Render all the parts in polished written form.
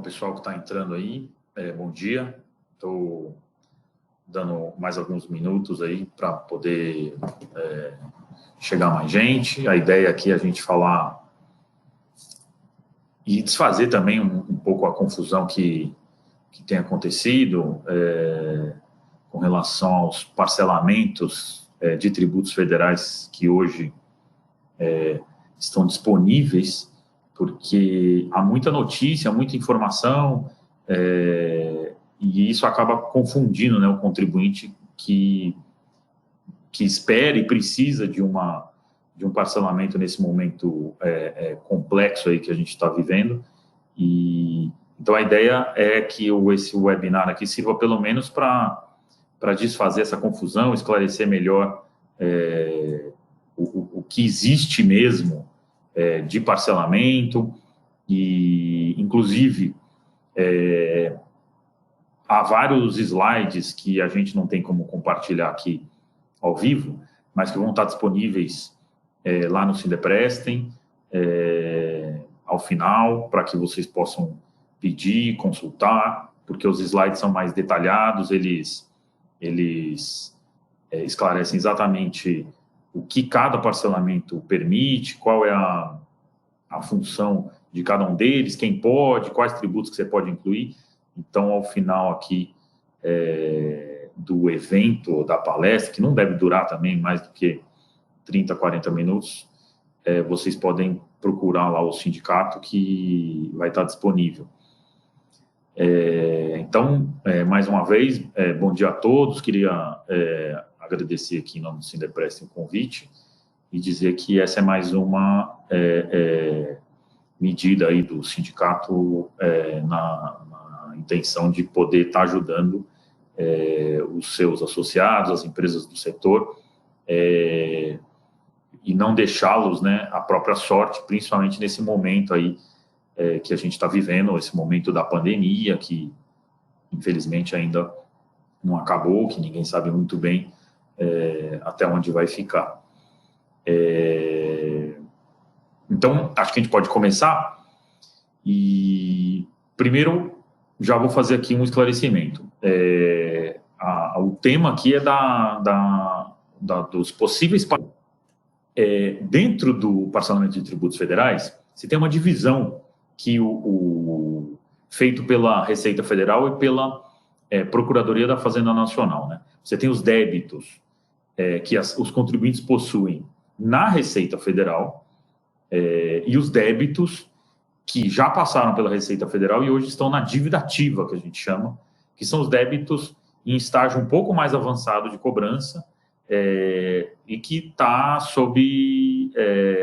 o pessoal que está entrando aí, bom dia. Estou dando mais alguns minutos aí para poder chegar mais gente. A ideia aqui é a gente falar e desfazer também um pouco a confusão que tem acontecido com relação aos parcelamentos de tributos federais que hoje estão disponíveis, porque há muita notícia, muita informação, e isso acaba confundindo, né, o contribuinte que espera e precisa de um parcelamento nesse momento complexo aí que a gente está vivendo. E então a ideia é que esse webinar aqui sirva pelo menos para desfazer essa confusão, esclarecer melhor o que existe mesmo de parcelamento, e inclusive há vários slides que a gente não tem como compartilhar aqui ao vivo, mas que vão estar disponíveis lá no Sindeprestem ao final, para que vocês possam pedir, consultar, porque os slides são mais detalhados, eles esclarecem exatamente o que cada parcelamento permite, qual é a função de cada um deles, quem pode, quais tributos que você pode incluir. Então, ao final aqui do evento, da palestra, que não deve durar também mais do que 30, 40 minutos, vocês podem procurar lá o sindicato que vai estar disponível. Então, mais uma vez, bom dia a todos. Queria agradecer aqui em nome do Sindeprestem o convite e dizer que essa é mais uma medida aí do sindicato na intenção de poder estar ajudando os seus associados, as empresas do setor, e não deixá-los, né, à própria sorte, principalmente nesse momento aí que a gente está vivendo, esse momento da pandemia, que infelizmente ainda não acabou, que ninguém sabe muito bem até onde vai ficar. Então, acho que a gente pode começar. E primeiro, já vou fazer aqui um esclarecimento. O tema aqui é dos possíveis... dentro do parcelamento de tributos federais, você tem uma divisão que feito pela Receita Federal e pela Procuradoria da Fazenda Nacional, né? Você tem os débitos que os contribuintes possuem na Receita Federal e os débitos que já passaram pela Receita Federal e hoje estão na dívida ativa, que a gente chama, que são os débitos em estágio um pouco mais avançado de cobrança e que está sob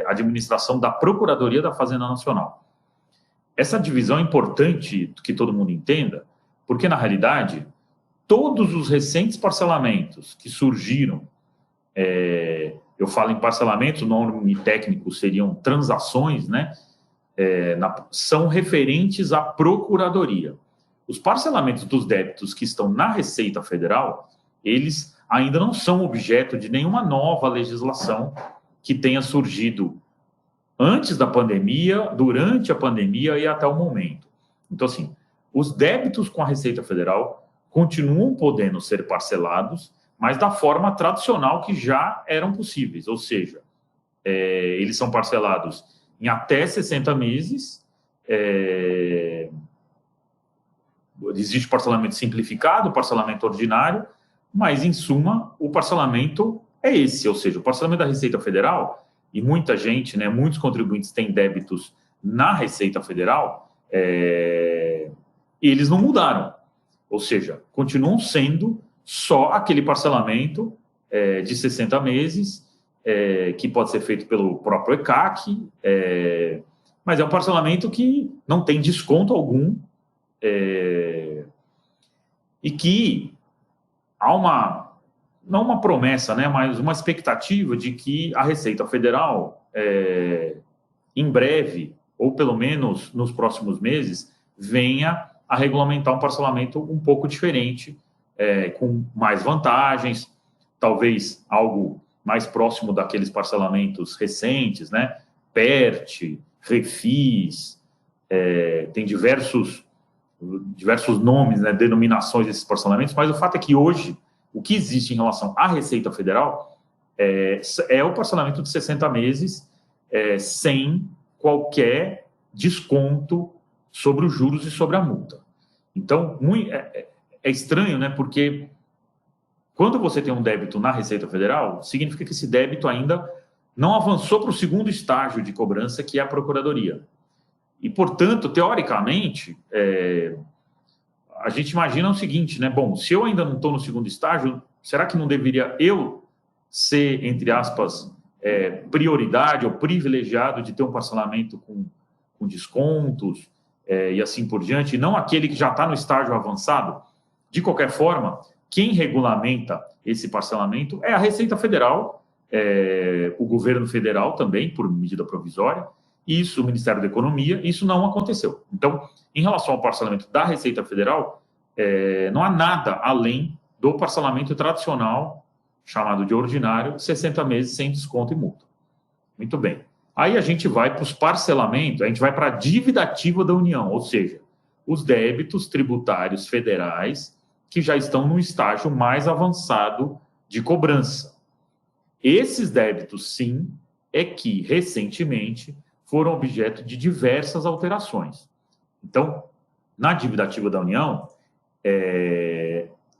administração da Procuradoria da Fazenda Nacional. Essa divisão é importante que todo mundo entenda, porque, na realidade, todos os recentes parcelamentos que surgiram, eu falo em parcelamentos, o nome técnico seriam transações, né? São referentes à Procuradoria. Os parcelamentos dos débitos que estão na Receita Federal, eles ainda não são objeto de nenhuma nova legislação que tenha surgido antes da pandemia, durante a pandemia e até o momento. Então, assim, os débitos com a Receita Federal continuam podendo ser parcelados, mas da forma tradicional que já eram possíveis, ou seja, eles são parcelados em até 60 meses, existe parcelamento simplificado, parcelamento ordinário, mas, em suma, o parcelamento é esse, ou seja, o parcelamento da Receita Federal, e muita gente, né, muitos contribuintes têm débitos na Receita Federal, eles não mudaram, ou seja, continuam sendo só aquele parcelamento de 60 meses, que pode ser feito pelo próprio ECAC, mas é um parcelamento que não tem desconto algum, e que há não uma promessa, né, mas uma expectativa de que a Receita Federal, em breve, ou pelo menos nos próximos meses, venha a regulamentar um parcelamento um pouco diferente, com mais vantagens, talvez algo mais próximo daqueles parcelamentos recentes, né, PERT, Refis, tem diversos diversos nomes, né, denominações desses parcelamentos, mas o fato é que hoje, o que existe em relação à Receita Federal é o parcelamento de 60 meses sem qualquer desconto sobre os juros e sobre a multa. Então, é estranho, né, porque quando você tem um débito na Receita Federal, significa que esse débito ainda não avançou para o segundo estágio de cobrança, que é a Procuradoria. E, portanto, teoricamente, a gente imagina o seguinte, né? Bom, se eu ainda não estou no segundo estágio, será que não deveria eu ser, entre aspas, prioridade ou privilegiado de ter um parcelamento com descontos e assim por diante, e não aquele que já está no estágio avançado? De qualquer forma, quem regulamenta esse parcelamento é a Receita Federal, o governo federal também, por medida provisória, isso, o Ministério da Economia, isso não aconteceu. Então, em relação ao parcelamento da Receita Federal, não há nada além do parcelamento tradicional, chamado de ordinário, 60 meses sem desconto e multa. Muito bem. Aí a gente vai para os parcelamentos, a gente vai para a dívida ativa da União, ou seja, os débitos tributários federais que já estão no estágio mais avançado de cobrança. Esses débitos, sim, é que, recentemente, foram objeto de diversas alterações. Então, na dívida ativa da União,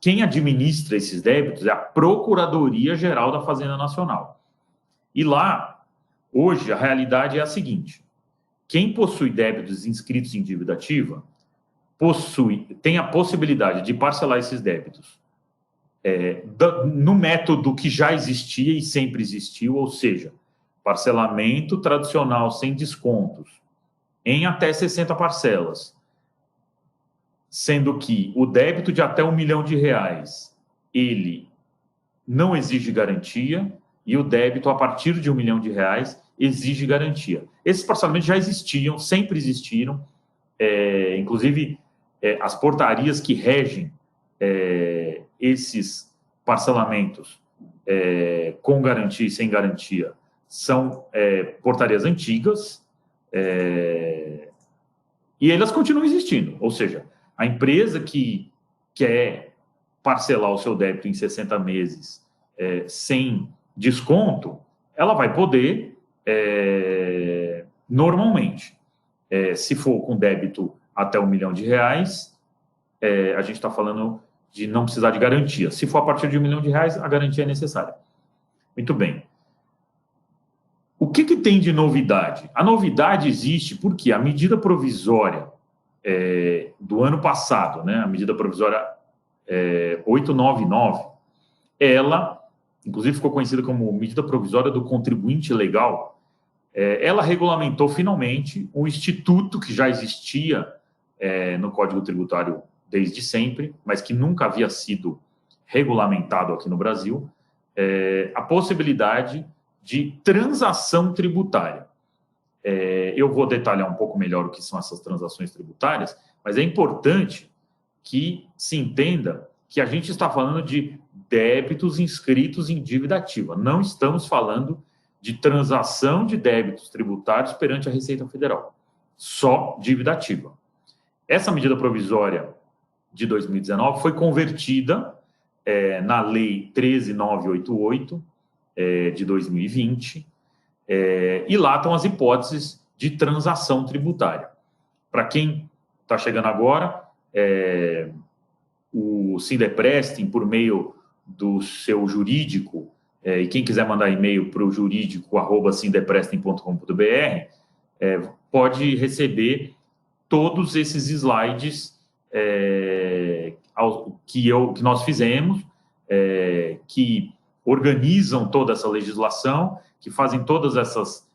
quem administra esses débitos é a Procuradoria-Geral da Fazenda Nacional. E lá, hoje, a realidade é a seguinte: quem possui débitos inscritos em dívida ativa tem a possibilidade de parcelar esses débitos no método que já existia e sempre existiu, ou seja, parcelamento tradicional sem descontos em até 60 parcelas, sendo que o débito de até R$1 milhão, ele não exige garantia, e o débito a partir de R$1 milhão exige garantia. Esses parcelamentos já existiam, sempre existiram, inclusive as portarias que regem esses parcelamentos com garantia e sem garantia são portarias antigas, e elas continuam existindo, ou seja, a empresa que quer parcelar o seu débito em 60 meses sem desconto, ela vai poder normalmente. Se for com débito até R$1 milhão, a gente está falando de não precisar de garantia. Se for a partir de R$1 milhão, a garantia é necessária. Muito bem. O que tem de novidade? A novidade existe porque a medida provisória do ano passado, né, a medida provisória 899, ela, inclusive, ficou conhecida como medida provisória do contribuinte legal. Ela regulamentou finalmente um instituto que já existia no Código Tributário desde sempre, mas que nunca havia sido regulamentado aqui no Brasil, a possibilidade de transação tributária. Eu vou detalhar um pouco melhor o que são essas transações tributárias, mas é importante que se entenda que a gente está falando de débitos inscritos em dívida ativa. Não estamos falando de transação de débitos tributários perante a Receita Federal. Só dívida ativa. Essa medida provisória de 2019 foi convertida na Lei 13.988 de 2020, e lá estão as hipóteses de transação tributária. Para quem está chegando agora, o Sindeprestem, por meio do seu jurídico, e quem quiser mandar e-mail para o jurídico@sindeprestem.com.br, pode receber todos esses slides que nós fizemos, que organizam toda essa legislação, que fazem todas essas,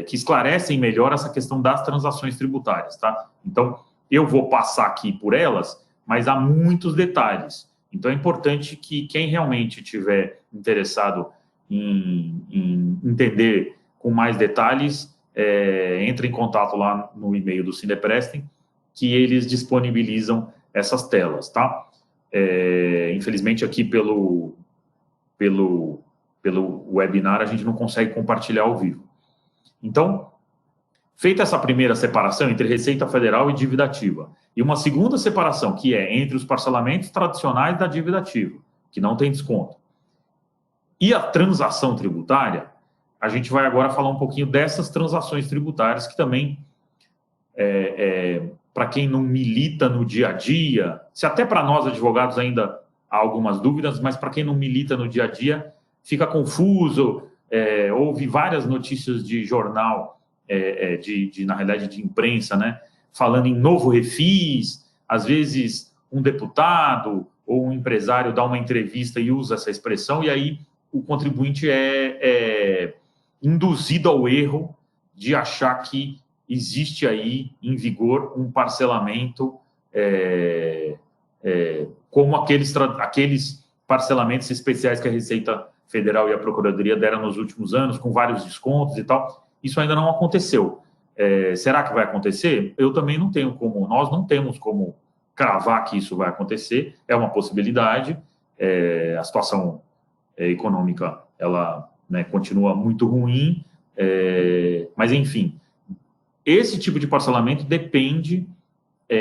que esclarecem melhor essa questão das transações tributárias, tá? Então, eu vou passar aqui por elas, mas há muitos detalhes. Então, é importante que quem realmente estiver interessado em entender com mais detalhes, entre em contato lá no e-mail do Sindeprestem, que eles disponibilizam essas telas, tá? Infelizmente, aqui pelo webinar, a gente não consegue compartilhar ao vivo. Então, feita essa primeira separação entre Receita Federal e dívida ativa, E uma segunda separação, que é entre os parcelamentos tradicionais da dívida ativa, que não tem desconto, e a transação tributária. A gente vai agora falar um pouquinho dessas transações tributárias, que também, para quem não milita no dia a dia, se até para nós advogados ainda há algumas dúvidas, mas para quem não milita no dia a dia, fica confuso. Houve várias notícias de jornal, na realidade de imprensa, né, falando em novo refis. Às vezes um deputado ou um empresário dá uma entrevista e usa essa expressão, e aí o contribuinte é induzido ao erro de achar que existe aí em vigor um parcelamento como aqueles parcelamentos especiais que a Receita Federal e a Procuradoria deram nos últimos anos, com vários descontos e tal. Isso ainda não aconteceu. Será que vai acontecer? Eu também não tenho como, nós não temos como cravar que isso vai acontecer. É uma possibilidade. A situação econômica, ela, né, continua muito ruim, mas enfim, esse tipo de parcelamento depende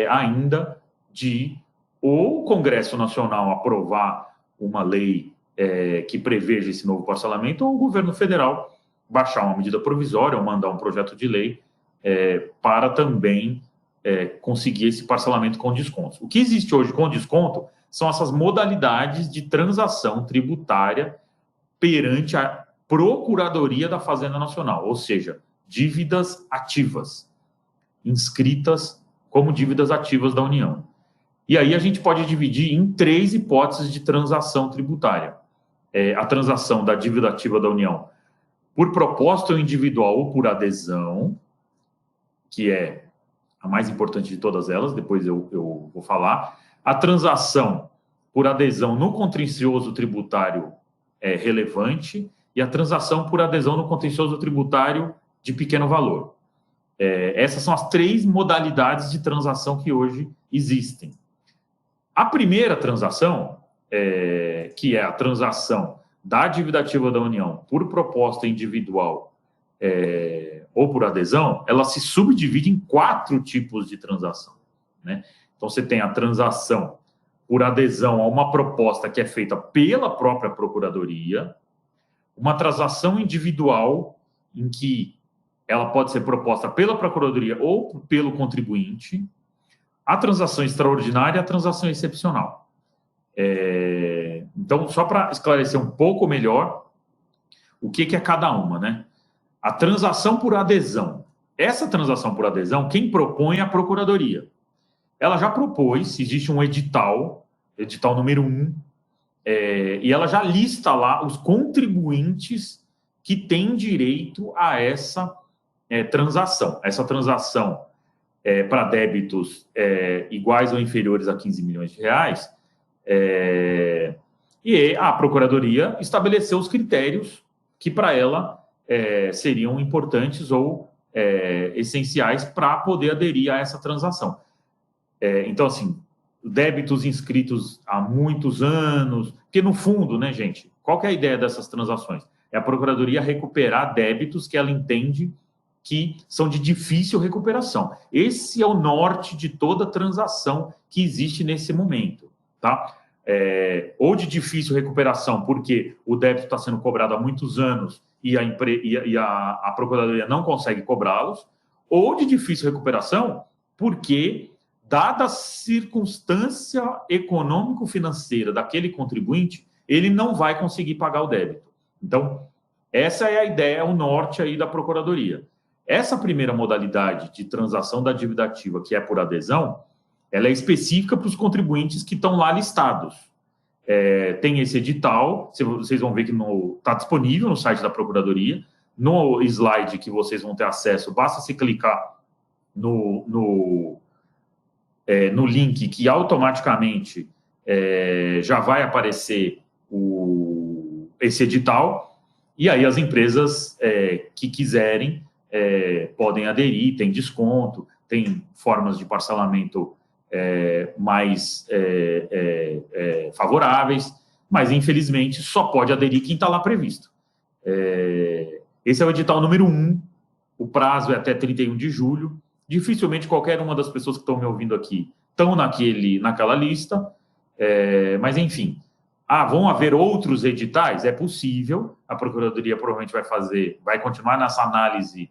ainda de ou o Congresso Nacional aprovar uma lei que preveja esse novo parcelamento, ou o governo federal baixar uma medida provisória ou mandar um projeto de lei para também conseguir esse parcelamento com descontos. O que existe hoje com desconto são essas modalidades de transação tributária perante a Procuradoria da Fazenda Nacional, ou seja, dívidas ativas, inscritas como dívidas ativas da União. E aí a gente pode dividir em 3 hipóteses de transação tributária. A transação da dívida ativa da União por propósito individual ou por adesão, que é a mais importante de todas elas, depois eu vou falar. A transação por adesão no contencioso tributário relevante e a transação por adesão no contencioso tributário de pequeno valor. Essas são as 3 modalidades de transação que hoje existem. A primeira transação, que é a transação da dívida ativa da União por proposta individual ou por adesão, ela se subdivide em 4 tipos de transação, né? Então, você tem a transação por adesão a uma proposta que é feita pela própria Procuradoria, uma transação individual em que ela pode ser proposta pela Procuradoria ou pelo contribuinte, a transação extraordinária e a transação excepcional. Então, só para esclarecer um pouco melhor o que é cada uma, né? A transação por adesão. Essa transação por adesão, quem propõe é a Procuradoria. Ela já propôs, existe um edital número 1, e ela já lista lá os contribuintes que têm direito a essa transação. Essa transação para débitos iguais ou inferiores a 15 milhões de reais, e a Procuradoria estabeleceu os critérios que para ela seriam importantes ou essenciais para poder aderir a essa transação. Então, assim, débitos inscritos há muitos anos, porque no fundo, né, gente, qual que é a ideia dessas transações? É a Procuradoria recuperar débitos que ela entende que são de difícil recuperação. Esse é o norte de toda transação que existe nesse momento, tá? Ou de difícil recuperação, porque o débito está sendo cobrado há muitos anos e a Procuradoria não consegue cobrá-los, ou de difícil recuperação, porque, dada a circunstância econômico-financeira daquele contribuinte, ele não vai conseguir pagar o débito. Então, essa é a ideia, o norte aí da Procuradoria. Essa primeira modalidade de transação da dívida ativa, que é por adesão, ela é específica para os contribuintes que estão lá listados. Tem esse edital, vocês vão ver que está disponível no site da Procuradoria. No slide que vocês vão ter acesso, basta se clicar no link que automaticamente já vai aparecer esse edital, e aí as empresas que quiserem podem aderir, tem desconto, tem formas de parcelamento mais favoráveis, mas infelizmente só pode aderir quem está lá previsto. Esse é o edital número 1, o prazo é até 31 de julho, dificilmente qualquer uma das pessoas que estão me ouvindo aqui estão naquela lista, mas, enfim. Vão haver outros editais? É possível, a Procuradoria provavelmente vai continuar nessa análise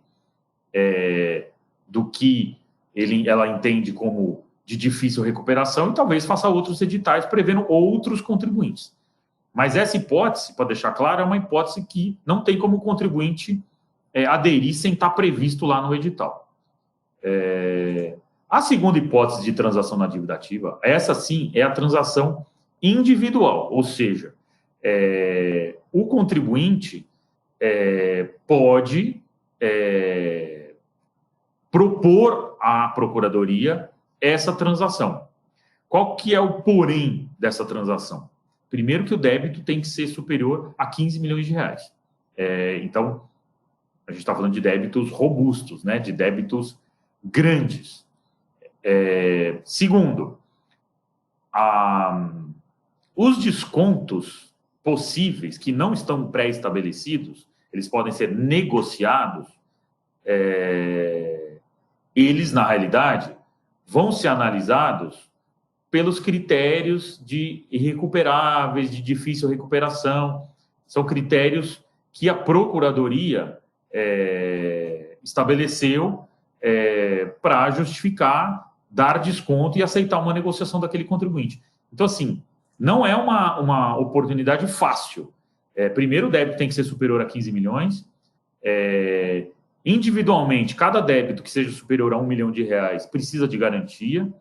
do que ela entende como de difícil recuperação e talvez faça outros editais prevendo outros contribuintes. Mas essa hipótese, para deixar claro, é uma hipótese que não tem como o contribuinte aderir sem estar previsto lá no edital. A segunda hipótese de transação na dívida ativa, essa sim é a transação individual, ou seja, o contribuinte pode propor à Procuradoria essa transação. Qual que é o porém dessa transação? Primeiro que o débito tem que ser superior a 15 milhões de reais. Então, a gente está falando de débitos robustos, né? De débitos grandes. Segundo, os descontos possíveis que não estão pré-estabelecidos, eles podem ser negociados, eles, na realidade, vão ser analisados pelos critérios de irrecuperáveis, de difícil recuperação. São critérios que a Procuradoria estabeleceu para justificar, dar desconto e aceitar uma negociação daquele contribuinte. Então, assim, não é uma oportunidade fácil. Primeiro, o débito tem que ser superior a 15 milhões. Individualmente, cada débito que seja superior a 1 milhão de reais precisa de garantia.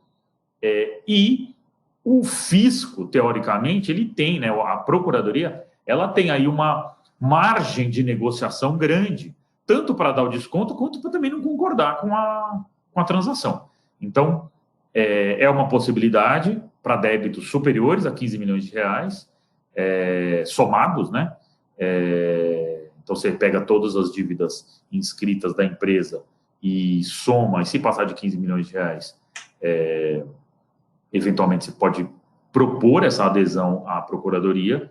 E o fisco, teoricamente, ele tem, né? A Procuradoria, ela tem aí uma margem de negociação grande, tanto para dar o desconto, quanto para também não concordar com a transação. Então, é uma possibilidade para débitos superiores a 15 milhões de reais, somados, né? Então, você pega todas as dívidas inscritas da empresa e soma, e se passar de 15 milhões de reais, eventualmente você pode propor essa adesão à Procuradoria,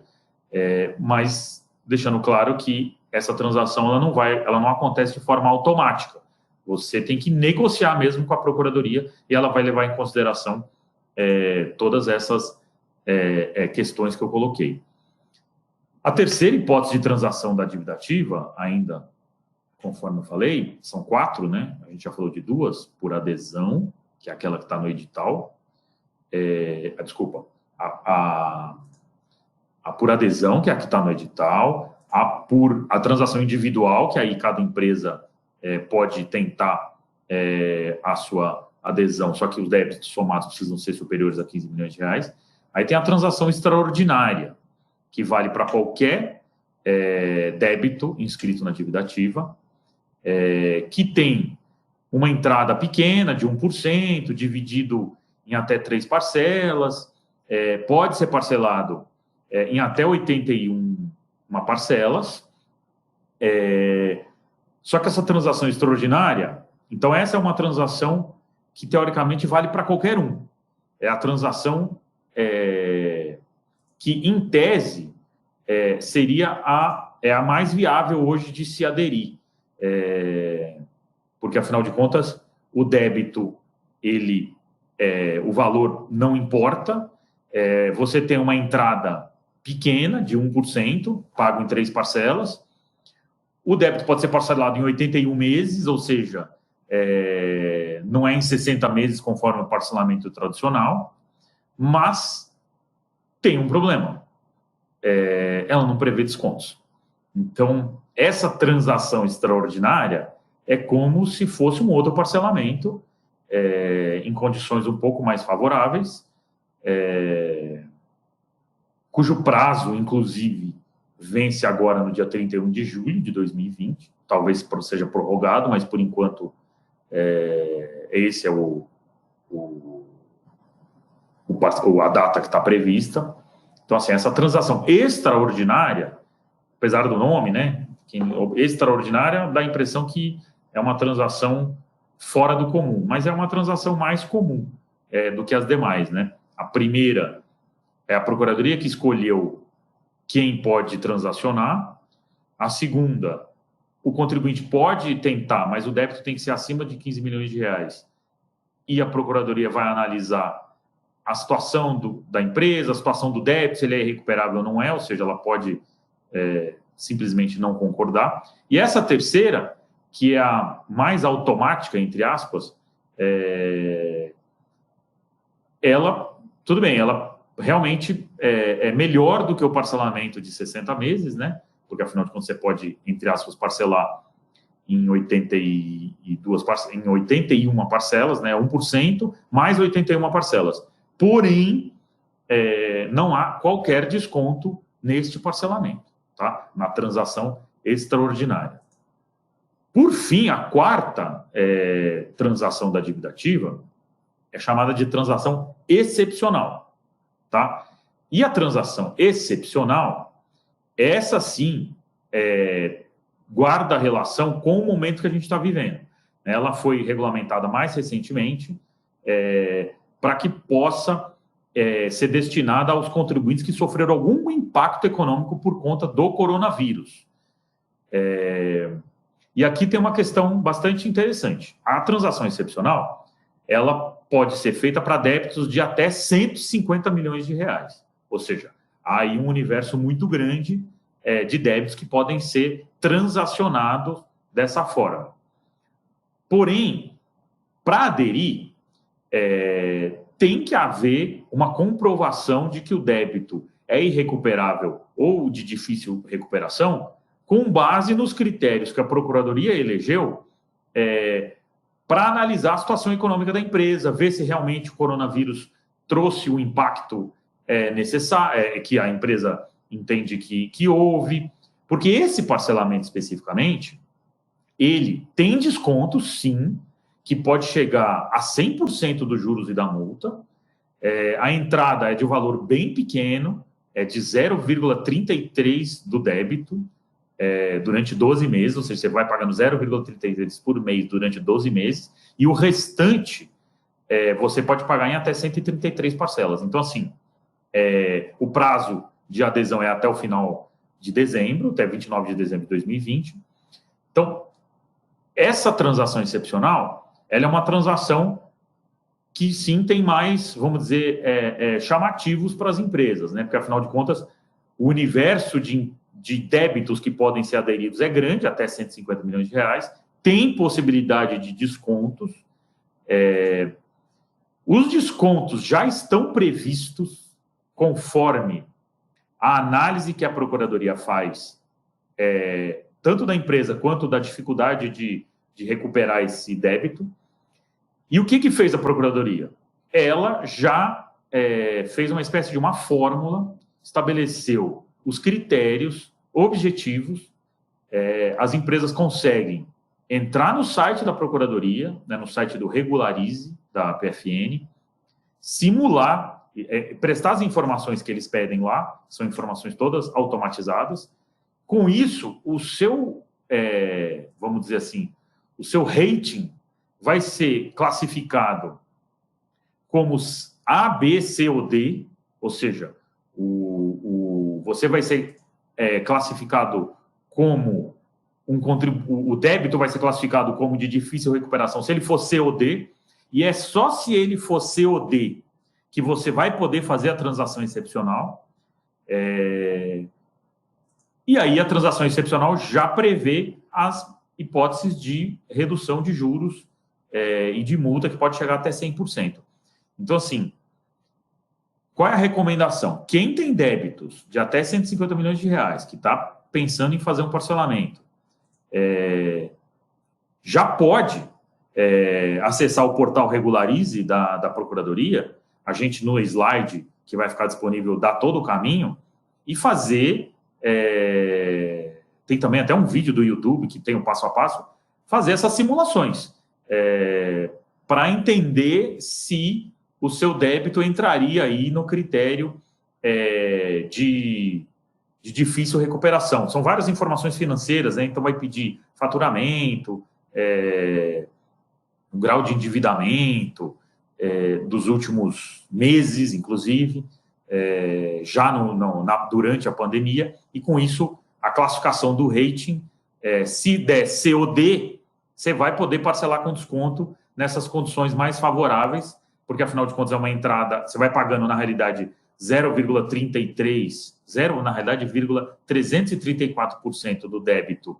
mas deixando claro que essa transação ela não acontece de forma automática. Você tem que negociar mesmo com a Procuradoria e ela vai levar em consideração todas essas questões que eu coloquei. A terceira hipótese de transação da dívida ativa, ainda conforme eu falei, são 4, né? A gente já falou de 2, por adesão, que é aquela que está no edital. A por adesão, que é a que está no edital, a transação individual, que aí cada empresa pode tentar a sua adesão, só que os débitos somados precisam ser superiores a 15 milhões de reais. Aí tem a transação extraordinária, que vale para qualquer débito inscrito na dívida ativa, que tem uma entrada pequena de 1%, dividido em até 3 parcelas, pode ser parcelado em até 81 parcelas. Só que essa transação extraordinária, então essa é uma transação que teoricamente vale para qualquer um. É a transação que, em tese, seria a mais viável hoje de se aderir. Porque, afinal de contas, o débito, o valor não importa, você tem uma entrada pequena, de 1%, pago em 3 parcelas, o débito pode ser parcelado em 81 meses, ou seja, não é em 60 meses, conforme o parcelamento tradicional, mas tem um problema. Ela não prevê descontos. Então, essa transação extraordinária é como se fosse um outro parcelamento em condições um pouco mais favoráveis, cujo prazo, inclusive, vence agora no dia 31 de julho de 2020. Talvez seja prorrogado, mas, por enquanto, esse é a data que está prevista. Então, assim, essa transação extraordinária, apesar do nome, né, extraordinária, dá a impressão que é uma transação fora do comum, mas é uma transação mais comum do que as demais, né? A primeira é a Procuradoria que escolheu quem pode transacionar. A segunda, o contribuinte pode tentar, mas o débito tem que ser acima de 15 milhões de reais. E a Procuradoria vai analisar a situação da empresa, a situação do débito, se ele é recuperável ou não é, ou seja, ela pode simplesmente não concordar. E essa terceira, que é a mais automática, entre aspas, ela, tudo bem, ela realmente é melhor do que o parcelamento de 60 meses, né? Porque, afinal de contas, você pode, entre aspas, parcelar em 81 parcelas, né? 1% mais 81 parcelas. Porém, não há qualquer desconto neste parcelamento, tá? Na transação extraordinária. Por fim, a quarta transação da dívida ativa é chamada de transação excepcional, tá? E a transação excepcional, essa sim, guarda relação com o momento que a gente está vivendo. Ela foi regulamentada mais recentemente para que possa ser destinada aos contribuintes que sofreram algum impacto econômico por conta do coronavírus. E aqui tem uma questão bastante interessante. A transação excepcional, ela pode ser feita para débitos de até 150 milhões de reais. Ou seja, há aí um universo muito grande de débitos que podem ser transacionados dessa forma. Porém, para aderir, tem que haver uma comprovação de que o débito é irrecuperável ou de difícil recuperação, com base nos critérios que a Procuradoria elegeu para analisar a situação econômica da empresa, ver se realmente o coronavírus trouxe o impacto necessário, que a empresa entende que houve, porque esse parcelamento especificamente, ele tem desconto, sim, que pode chegar a 100% dos juros e da multa. A entrada é de um valor bem pequeno, de 0,33 do débito, durante 12 meses, ou seja, você vai pagando 0,33 por mês durante 12 meses, e o restante você pode pagar em até 133 parcelas. Então, assim, o prazo de adesão é até o final de dezembro, até 29 de dezembro de 2020. Então, essa transação excepcional, ela é uma transação que sim tem mais, vamos dizer, chamativos para as empresas, né? Porque, afinal de contas, o universo de débitos que podem ser aderidos é grande, até 150 milhões de reais, tem possibilidade de descontos. Os descontos já estão previstos conforme a análise que a Procuradoria faz, tanto da empresa quanto da dificuldade de recuperar esse débito. E o que fez a Procuradoria? Ela já fez uma espécie de uma fórmula, estabeleceu os critérios objetivos. As empresas conseguem entrar no site da Procuradoria, né, no site do Regularize, da PFN, simular, prestar as informações que eles pedem lá, são informações todas automatizadas. Com isso, o seu, vamos dizer assim, o seu rating vai ser classificado como A, B, C ou D, ou seja, você vai ser classificado como o débito vai ser classificado como de difícil recuperação se ele for C ou D, e é só se ele for C ou D que você vai poder fazer a transação excepcional. E aí a transação excepcional já prevê as hipóteses de redução de juros e de multa, que pode chegar até 100%. Então, assim, qual é a recomendação? Quem tem débitos de até 150 milhões de reais, que está pensando em fazer um parcelamento, já pode acessar o portal Regularize da Procuradoria. A gente, no slide que vai ficar disponível, dá todo o caminho, e fazer... tem também até um vídeo do YouTube que tem o passo a passo, fazer essas simulações para entender se o seu débito entraria aí no critério de difícil recuperação. São várias informações financeiras, né? Então vai pedir faturamento, o grau de endividamento dos últimos meses, inclusive, já durante a pandemia, e com isso a classificação do rating, se der C ou D, você vai poder parcelar com desconto nessas condições mais favoráveis, porque afinal de contas é uma entrada, você vai pagando na realidade 0,33, na realidade, 334% do débito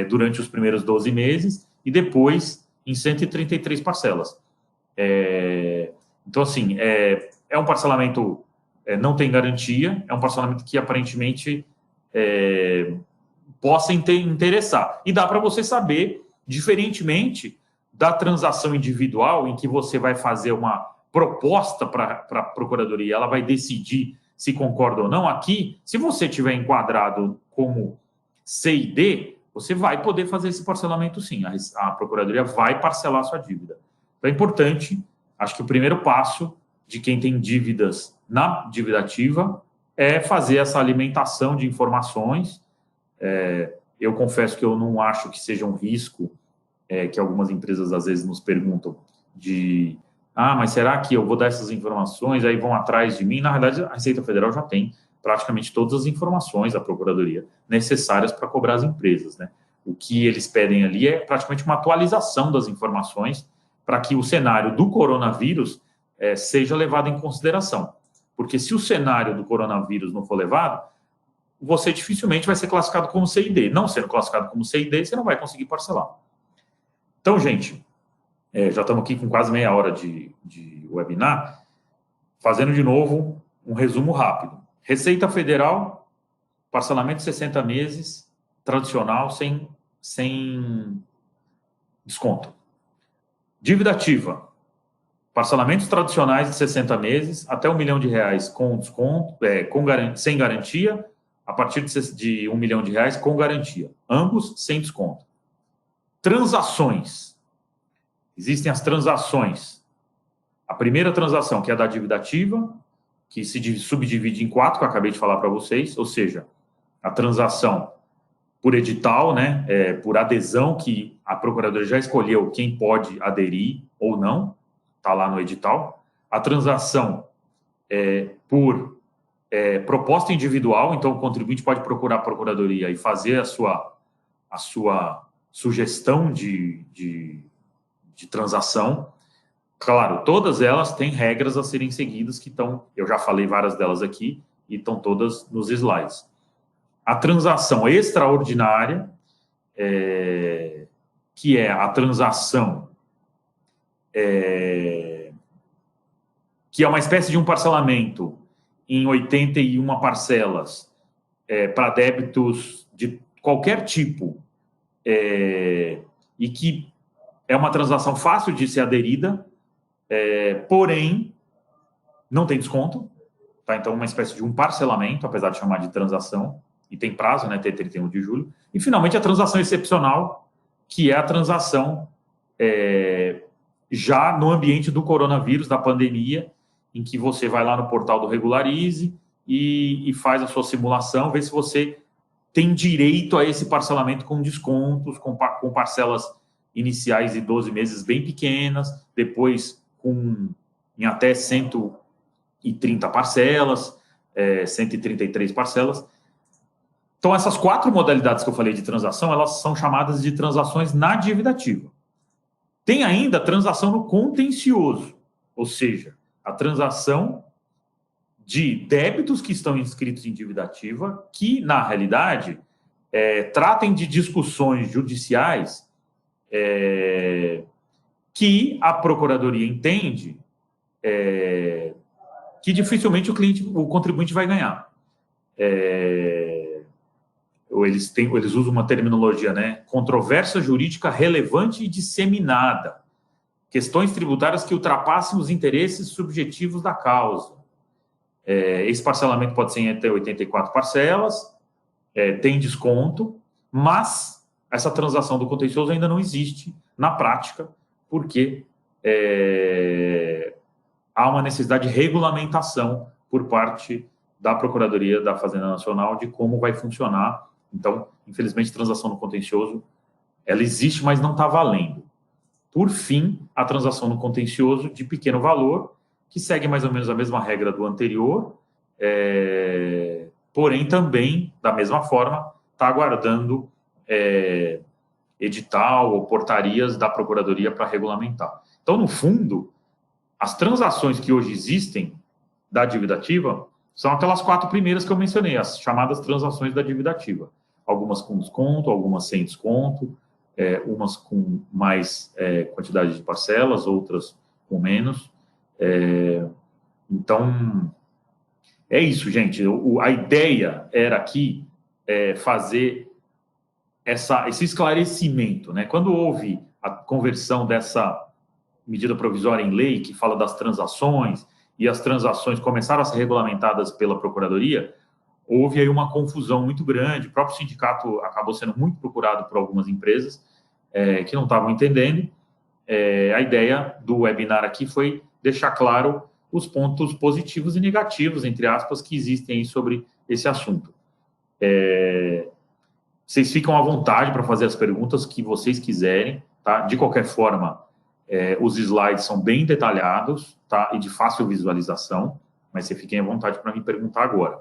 durante os primeiros 12 meses e depois em 133 parcelas. Então, assim, é um parcelamento, não tem garantia, é um parcelamento que aparentemente possa interessar. E dá para você saber, diferentemente da transação individual, em que você vai fazer uma proposta para a Procuradoria, ela vai decidir se concorda ou não. Aqui, se você tiver enquadrado como C e D, você vai poder fazer esse parcelamento sim. A Procuradoria vai parcelar a sua dívida. Então é importante, acho que o primeiro passo de quem tem dívidas na dívida ativa é fazer essa alimentação de informações. Eu confesso que eu não acho que seja um risco que algumas empresas às vezes nos perguntam mas será que eu vou dar essas informações, aí vão atrás de mim? Na verdade, a Receita Federal já tem praticamente todas as informações da Procuradoria necessárias para cobrar as empresas, né? O que eles pedem ali é praticamente uma atualização das informações para que o cenário do coronavírus seja levado em consideração. Porque se o cenário do coronavírus não for levado, você dificilmente vai ser classificado como CID. Não sendo classificado como CID, você não vai conseguir parcelar. Então, gente, já estamos aqui com quase meia hora de webinar. Fazendo de novo um resumo rápido. Receita Federal, parcelamento de 60 meses, tradicional, sem desconto. Dívida ativa, parcelamentos tradicionais de 60 meses, até R$1 milhão com desconto, sem garantia, a partir de R$1 milhão com garantia. Ambos sem desconto. Transações. Existem as transações. A primeira transação, que é a da dívida ativa, que se subdivide em 4, que eu acabei de falar para vocês, ou seja, a transação por edital, né, por adesão, que a Procuradoria já escolheu quem pode aderir ou não, está lá no edital. A transação por proposta individual, então o contribuinte pode procurar a Procuradoria e fazer a sua sugestão de transação. Claro, todas elas têm regras a serem seguidas que eu já falei várias delas aqui e estão todas nos slides. A transação extraordinária, que é a transação que é uma espécie de um parcelamento em 81 parcelas para débitos de qualquer tipo e que é uma transação fácil de ser aderida, porém não tem desconto, tá? Então uma espécie de um parcelamento, apesar de chamar de transação, e tem prazo, né, até 31 de julho. E finalmente a transação excepcional, que é a transação já no ambiente do coronavírus, da pandemia, em que você vai lá no portal do Regularize e faz a sua simulação, vê se você tem direito a esse parcelamento com descontos, com parcelas iniciais de 12 meses bem pequenas, depois em até 130 parcelas, 133 parcelas. Então, essas 4 modalidades que eu falei de transação, elas são chamadas de transações na dívida ativa. Tem ainda a transação no contencioso, ou seja, a transação de débitos que estão inscritos em dívida ativa, que, na realidade, tratem de discussões judiciais que a Procuradoria entende que dificilmente o contribuinte vai ganhar. Eles usam uma terminologia, né? Controvérsia jurídica relevante e disseminada. Questões tributárias que ultrapassem os interesses subjetivos da causa. Esse parcelamento pode ser em até 84 parcelas, tem desconto, mas essa transação do contencioso ainda não existe na prática, porque há uma necessidade de regulamentação por parte da Procuradoria da Fazenda Nacional de como vai funcionar. Então, infelizmente, a transação no contencioso, ela existe, mas não está valendo. Por fim, a transação no contencioso de pequeno valor, que segue mais ou menos a mesma regra do anterior, porém também, da mesma forma, está aguardando edital ou portarias da Procuradoria para regulamentar. Então, no fundo, as transações que hoje existem da dívida ativa são aquelas 4 primeiras que eu mencionei, as chamadas transações da dívida ativa. Algumas com desconto, algumas sem desconto, umas com mais quantidade de parcelas, outras com menos. Então, é isso, gente. A ideia era aqui fazer esse esclarecimento, né? Quando houve a conversão dessa medida provisória em lei, que fala das transações, e as transações começaram a ser regulamentadas pela Procuradoria, houve aí uma confusão muito grande. O próprio sindicato acabou sendo muito procurado por algumas empresas que não estavam entendendo. A ideia do webinar aqui foi deixar claro os pontos positivos e negativos, entre aspas, que existem aí sobre esse assunto. Vocês ficam à vontade para fazer as perguntas que vocês quiserem, tá? De qualquer forma, os slides são bem detalhados, tá? E de fácil visualização, mas vocês fiquem à vontade para me perguntar agora.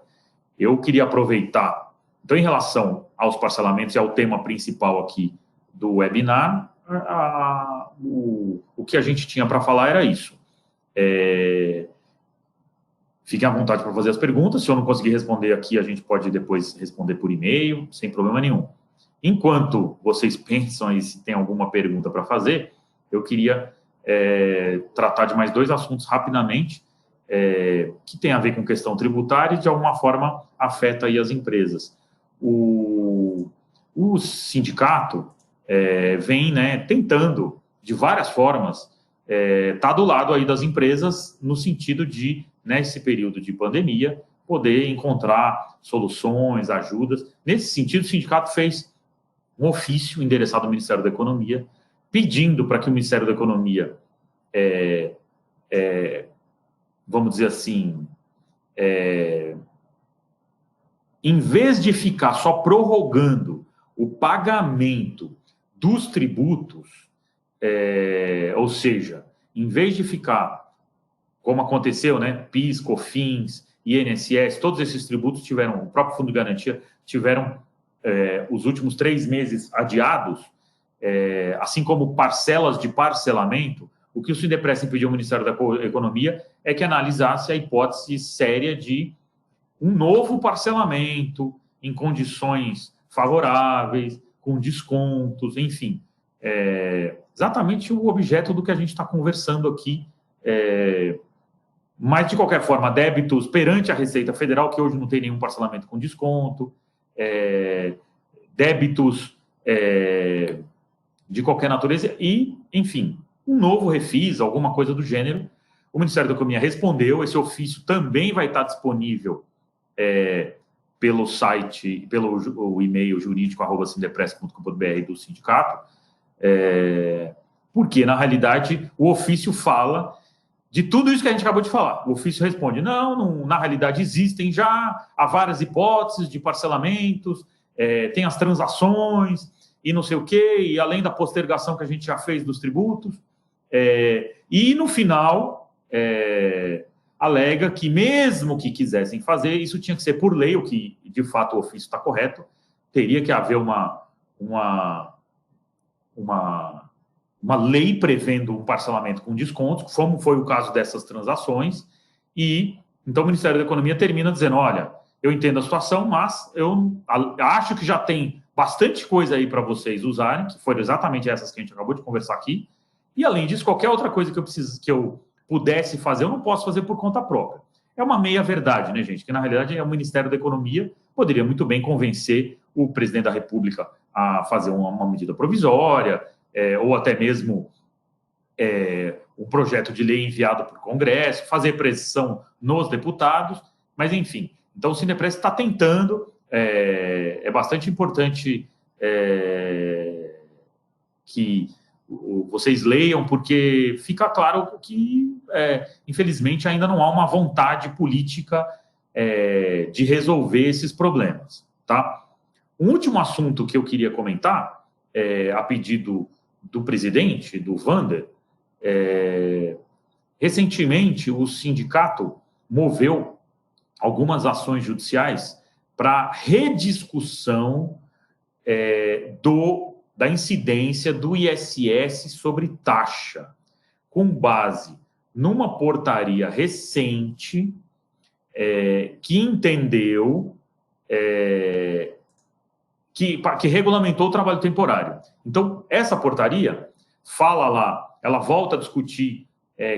Eu queria aproveitar, então, em relação aos parcelamentos e ao tema principal aqui do webinar, o que a gente tinha para falar era isso. Fiquem à vontade para fazer as perguntas. Se eu não conseguir responder aqui, a gente pode depois responder por e-mail, sem problema nenhum. Enquanto vocês pensam aí se tem alguma pergunta para fazer, eu queria tratar de mais 2 assuntos rapidamente, que tem a ver com questão tributária e, de alguma forma, afeta aí as empresas. O sindicato vem, né, tentando, de várias formas, tá do lado aí das empresas, no sentido de, nesse período de pandemia, poder encontrar soluções, ajudas. Nesse sentido, o sindicato fez um ofício endereçado ao Ministério da Economia, pedindo para que o Ministério da Economia, vamos dizer assim, em vez de ficar só prorrogando o pagamento dos tributos, ou seja, em vez de ficar, como aconteceu, né, PIS, COFINS, INSS, todos esses tributos tiveram, o próprio Fundo de Garantia, tiveram os últimos 3 meses adiados, assim como parcelas de parcelamento. O que o Sindepressem pediu ao Ministério da Economia é que analisasse a hipótese séria de um novo parcelamento em condições favoráveis, com descontos, enfim. Exatamente o objeto do que a gente está conversando aqui. Mas, de qualquer forma, débitos perante a Receita Federal, que hoje não tem nenhum parcelamento com desconto, débitos de qualquer natureza e, enfim, um novo refis, alguma coisa do gênero. O Ministério da Economia respondeu, esse ofício também vai estar disponível pelo site, pelo e-mail jurídico@sindepress.com.br do sindicato, porque, na realidade, o ofício fala de tudo isso que a gente acabou de falar. O ofício responde, não, na realidade existem já, há várias hipóteses de parcelamentos, tem as transações e não sei o quê, e além da postergação que a gente já fez dos tributos, e no final alega que mesmo que quisessem fazer, isso tinha que ser por lei, o que de fato o ofício está correto, teria que haver uma lei prevendo um parcelamento com descontos, como foi o caso dessas transações, e então o Ministério da Economia termina dizendo, olha, eu entendo a situação, mas eu acho que já tem bastante coisa aí para vocês usarem, que foram exatamente essas que a gente acabou de conversar aqui, e além disso, qualquer outra coisa que eu pudesse fazer, eu não posso fazer por conta própria. É uma meia-verdade, né, gente? Que, na realidade, o Ministério da Economia poderia muito bem convencer o presidente da República a fazer uma medida provisória, ou até mesmo um projeto de lei enviado para o Congresso, fazer pressão nos deputados, mas, enfim. Então, o Sindepress está tentando, é bastante importante que vocês leiam, porque fica claro que, infelizmente, ainda não há uma vontade política de resolver esses problemas, tá? Um último assunto que eu queria comentar, a pedido do presidente, do Wander, recentemente o sindicato moveu algumas ações judiciais para rediscussão da incidência do ISS sobre taxa, com base numa portaria recente que entendeu que regulamentou o trabalho temporário. Então, essa portaria fala lá, ela volta a discutir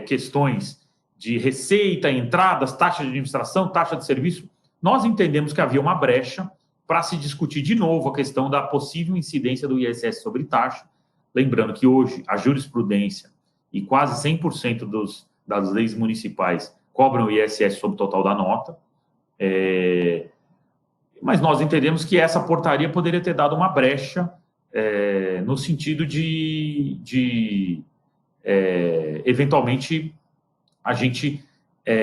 questões de receita, entradas, taxa de administração, taxa de serviço. Nós entendemos que havia uma brecha para se discutir de novo a questão da possível incidência do ISS sobre taxa. Lembrando que hoje a jurisprudência e quase 100% das leis municipais cobram o ISS sobre o total da nota. Mas nós entendemos que essa portaria poderia ter dado uma brecha no sentido de eventualmente, a gente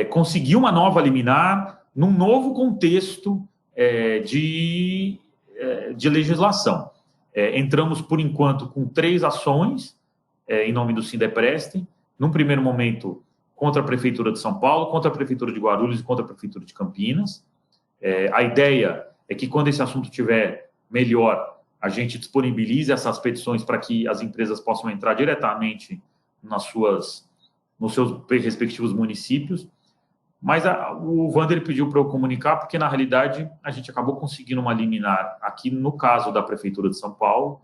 conseguir uma nova liminar num novo contexto de legislação. Entramos, por enquanto, com 3 ações em nome do Sindeprestem. Num primeiro momento, contra a Prefeitura de São Paulo, contra a Prefeitura de Guarulhos e contra a Prefeitura de Campinas. A ideia é que, quando esse assunto estiver melhor, a gente disponibilize essas petições para que as empresas possam entrar diretamente nos seus respectivos municípios. Mas o Wander pediu para eu comunicar, porque, na realidade, a gente acabou conseguindo uma liminar aqui no caso da Prefeitura de São Paulo,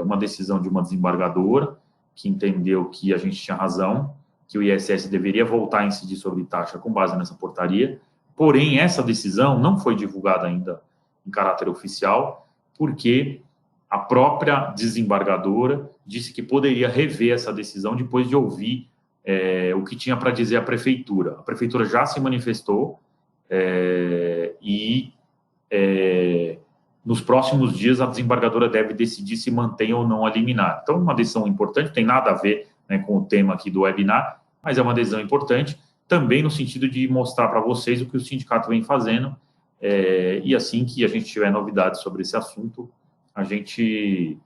uma decisão de uma desembargadora que entendeu que a gente tinha razão, que o ISS deveria voltar a incidir sobre taxa com base nessa portaria. Porém, essa decisão não foi divulgada ainda em caráter oficial, porque a própria desembargadora disse que poderia rever essa decisão depois de ouvir o que tinha para dizer a Prefeitura. A Prefeitura já se manifestou e nos próximos dias a desembargadora deve decidir se mantém ou não a liminar. Então, uma decisão importante, tem nada a ver, né, com o tema aqui do webinar, mas é uma decisão importante, também no sentido de mostrar para vocês o que o sindicato vem fazendo, e assim que a gente tiver novidades sobre esse assunto, a gente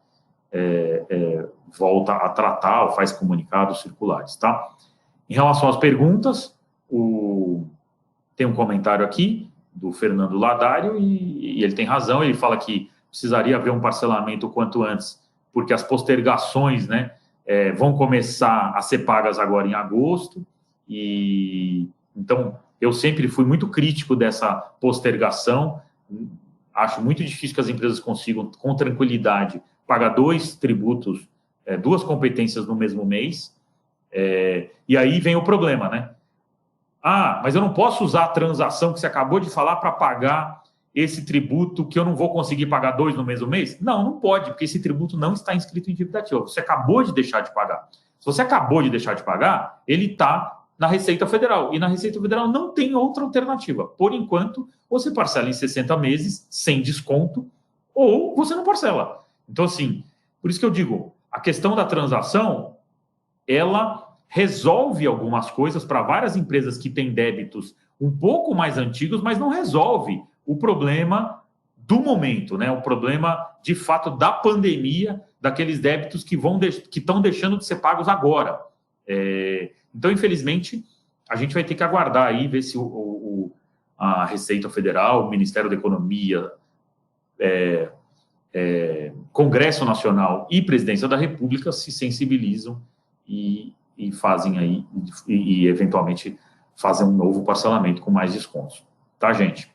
volta a tratar ou faz comunicados circulares, tá? Em relação às perguntas, tem um comentário aqui do Fernando Ladário, e ele tem razão, ele fala que precisaria haver um parcelamento o quanto antes, porque as postergações, né, vão começar a ser pagas agora em agosto, e então eu sempre fui muito crítico dessa postergação. Acho muito difícil que as empresas consigam, com tranquilidade, pagar 2 tributos, 2 competências no mesmo mês, e aí vem o problema, né? Mas eu não posso usar a transação que você acabou de falar para pagar esse tributo que eu não vou conseguir pagar 2 no mesmo mês? Não pode, porque esse tributo não está inscrito em dívida ativa. Você acabou de deixar de pagar. Se você acabou de deixar de pagar, ele está na Receita Federal. E na Receita Federal não tem outra alternativa. Por enquanto, você parcela em 60 meses, sem desconto, ou você não parcela. Então, assim, por isso que eu digo, a questão da transação, ela resolve algumas coisas para várias empresas que têm débitos um pouco mais antigos, mas não resolve o problema do momento, né? O problema, de fato, da pandemia, daqueles débitos que estão deixando de ser pagos agora. Então, infelizmente, a gente vai ter que aguardar aí, ver se a Receita Federal, o Ministério da Economia, Congresso Nacional e Presidência da República se sensibilizam e fazem aí, e eventualmente fazem um novo parcelamento com mais descontos. Tá, gente?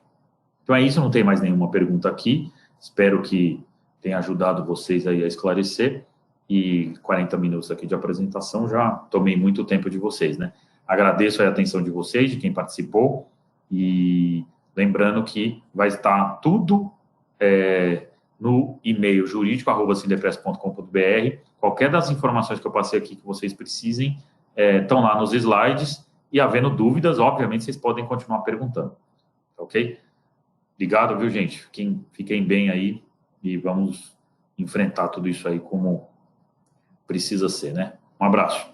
Então é isso, não tem mais nenhuma pergunta aqui. Espero que tenha ajudado vocês aí a esclarecer. E 40 minutos aqui de apresentação, já tomei muito tempo de vocês, né? Agradeço a atenção de vocês, de quem participou, e lembrando que vai estar tudo no e-mail jurídico@sindepress.com.br. Qualquer das informações que eu passei aqui que vocês precisem estão lá nos slides, e havendo dúvidas, obviamente, vocês podem continuar perguntando, ok? Obrigado, viu, gente? Fiquem bem aí e vamos enfrentar tudo isso aí como precisa ser, né? Um abraço.